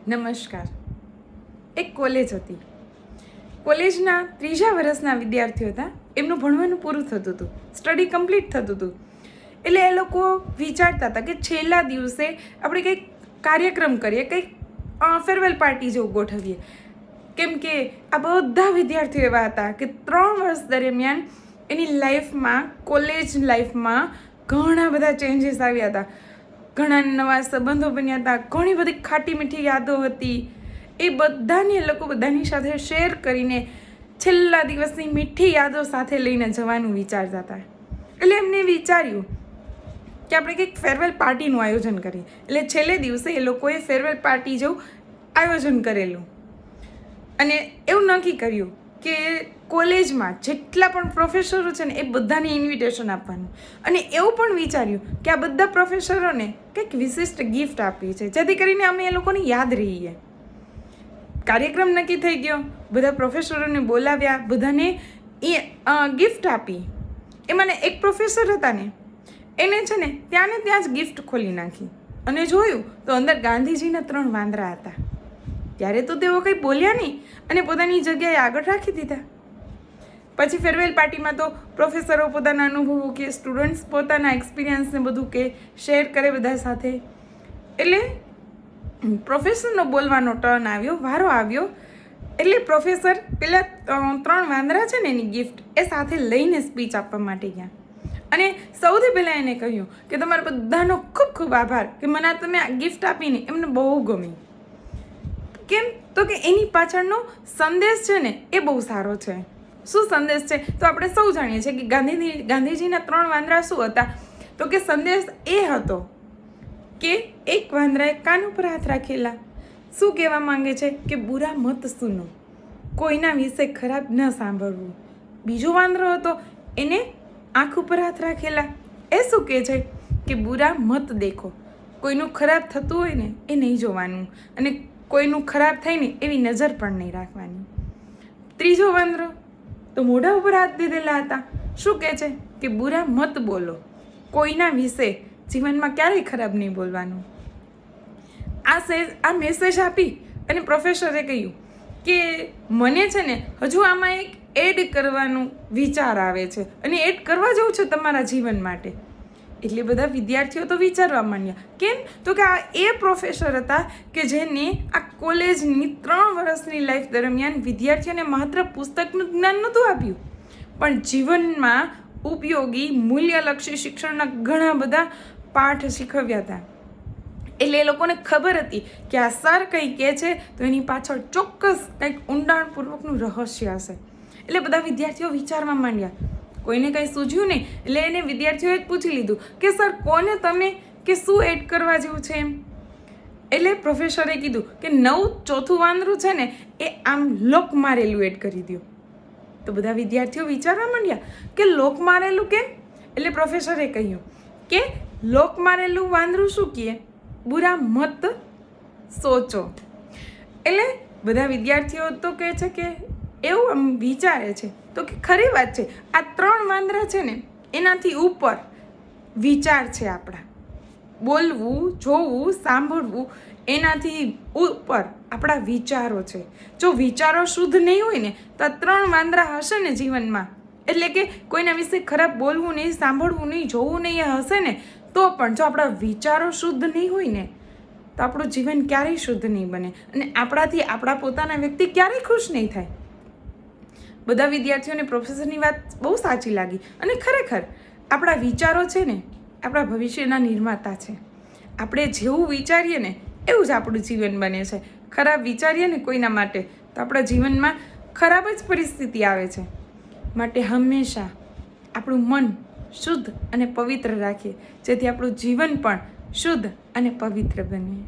નમસ્કાર. એક કોલેજ હતી. કોલેજના 3જા વર્ષના વિદ્યાર્થીઓ હતા. એમનું ભણવાનું પૂરું થતું હતું, સ્ટડી કમ્પ્લીટ થતું હતું. એટલે એ લોકો વિચારતા હતા કે છેલ્લા દિવસે આપણે કંઈક કાર્યક્રમ કરીએ, કંઈક ફેરવેલ પાર્ટી જેવું ગોઠવીએ. કેમ કે આ બધા વિદ્યાર્થીઓ એવા હતા કે 3 વર્ષ દરમિયાન એની લાઈફમાં, કોલેજ લાઈફમાં ઘણા બધા ચેન્જીસ આવ્યા હતા. ઘણા નવા સંબંધો બન્યા હતા, ઘણી બધી ખાટી મીઠી યાદો હતી. એ બધાને એ લોકો બધાની સાથે શેર કરીને છેલ્લા દિવસની મીઠી યાદો સાથે લઈને જવાનું વિચારતા હતા. એટલે એમને વિચાર્યું કે આપણે કંઈક ફેરવેલ પાર્ટીનું આયોજન કરીએ. એટલે છેલ્લે દિવસે એ લોકોએ ફેરવેલ પાર્ટી જેવું આયોજન કરેલું અને એવું નક્કી કર્યું કે કોલેજમાં જેટલા પણ પ્રોફેસરો છે ને એ બધાને ઇન્વિટેશન આપવાનું. અને એવું પણ વિચાર્યું કે આ બધા પ્રોફેસરોને કંઈક વિશિષ્ટ ગિફ્ટ આપવી છે, જેથી કરીને અમે એ લોકોને યાદ રહીએ. કાર્યક્રમ નક્કી થઈ ગયો, બધા પ્રોફેસરોને બોલાવ્યા, બધાને એ ગિફ્ટ આપી. એમાં એક પ્રોફેસર હતા ને, એને છે ને ત્યાં જ ગિફ્ટ ખોલી નાખી અને જોયું તો અંદર ગાંધીજીના 3 વાંદરા હતા. ત્યારે તો તેઓ કંઈ બોલ્યા નહીં અને પોતાની જગ્યાએ આગળ રાખી દીધા. પછી ફેરવેલ પાર્ટીમાં તો પ્રોફેસરો પોતાના અનુભવો કે, સ્ટુડન્ટ્સ પોતાના એક્સપિરિયન્સને બધું કે શેર કરે બધા સાથે. એટલે પ્રોફેસરનો બોલવાનો ટર્ન આવ્યો, વારો આવ્યો. એટલે પ્રોફેસર પેલા 3 વાંદરા છે ને એની ગિફ્ટ એ સાથે લઈને સ્પીચ આપવા માટે ગયા. અને સૌથી પહેલાં એને કહ્યું કે તમારા બધાનો ખૂબ ખૂબ આભાર કે મને તમે આ ગિફ્ટ આપીને એમને બહુ ગમી. કેમ તો કે એની પાછળનો સંદેશ છે ને એ બહુ સારો છે. શું સંદેશ છે તો આપણે સૌ જાણીએ છીએ કે ગાંધીજીના 3 વાંદરા શું હતા? તો કે સંદેશ એ હતો કે એક વાંદરાએ કાન ઉપર હાથ રાખેલા. શું કહેવા માંગે છે કે બુરા મત સુનો, કોઈના વિશે ખરાબ ન સાંભળવું. બીજો વાંદરો હતો, એને આંખ ઉપર હાથ રાખેલા. એ શું કહે છે કે બુરા મત દેખો, કોઈનું ખરાબ થતું હોય ને એ નહીં જોવાનું અને કોઈનું ખરાબ થાય ને એવી નજર પણ નહીં રાખવાની. ત્રીજો વાંદરો તો મોઢા ઉપર હાથ દીધેલા હતા. શું કહે છે કે બુરા મત બોલો, કોઈના વિશે જીવનમાં ક્યારેય ખરાબ નહીં બોલવાનું. આ મેસેજ આપી અને પ્રોફેસરે કહ્યું કે મને છે ને હજુ આમાં એક એડ કરવાનું વિચાર આવે છે અને એડ કરવા જવું છે તમારા જીવન માટે. એટલે બધા વિદ્યાર્થીઓ તો વિચારવા માંડ્યા. કેમ તો કે આ એ પ્રોફેસર હતા કે જેને આ કોલેજની 3 વર્ષની લાઈફ દરમિયાન વિદ્યાર્થીઓને માત્ર પુસ્તકનું જ્ઞાન નહોતું આપ્યું, પણ જીવનમાં ઉપયોગી મૂલ્યલક્ષી શિક્ષણના ઘણા બધા પાઠ શીખવ્યા હતા. એટલે એ લોકોને ખબર હતી કે આ સર કંઈ કહે છે તો એની પાછળ ચોક્કસ કંઈક ઊંડાણપૂર્વકનું રહસ્ય હશે. એટલે બધા વિદ્યાર્થીઓ વિચારવા માંડ્યા. કોઈને કંઈ સૂઝ્યું નહીં એટલે એને વિદ્યાર્થીઓએ જ પૂછી લીધું કે સર કોને તમે કે શું એડ કરવા જેવું છે એમ. એટલે પ્રોફેસરે કીધું કે 4થું વાંદરું છે ને એ આમ લોક મારેલું એડ કરી દો. તો બધા વિદ્યાર્થીઓ વિચારવા માંડ્યા કે લોક મારેલું કેમ? એટલે પ્રોફેસરે કહ્યું કે લોક મારેલું વાંદરું શું કહે? બુરા મત સોચો. એટલે બધા વિદ્યાર્થીઓ તો કહે છે કે એવું આમ વિચારે છે તો કે ખરી વાત છે. આ 3 વાંદરા છે ને એનાથી ઉપર વિચાર છે આપણા. બોલવું, જોવું, સાંભળવું એનાથી ઉપર આપણા વિચારો છે. જો વિચારો શુદ્ધ નહીં હોય ને તો આ 3 વાંદરા હશે ને જીવનમાં, એટલે કે કોઈના વિશે ખરાબ બોલવું નહીં, સાંભળવું નહીં, જોવું નહીં એ હશે ને, તો પણ જો આપણા વિચારો શુદ્ધ નહીં હોય ને તો આપણું જીવન ક્યારેય શુદ્ધ નહીં બને અને આપણાથી આપણા પોતાના વ્યક્તિ ક્યારેય ખુશ નહીં થાય. બધા વિદ્યાર્થીઓને પ્રોફેસરની વાત બહુ સાચી લાગી અને ખરેખર આપણા વિચારો છે ને આપણા ભવિષ્યના નિર્માતા છે. આપણે જેવું વિચારીએ ને એવું જ આપણું જીવન બને છે. ખરાબ વિચારીએ ને કોઈના માટે તો આપણા જીવનમાં ખરાબ જ પરિસ્થિતિ આવે છે. માટે હંમેશા આપણું મન શુદ્ધ અને પવિત્ર રાખીએ, જેથી આપણું જીવન પણ શુદ્ધ અને પવિત્ર બને.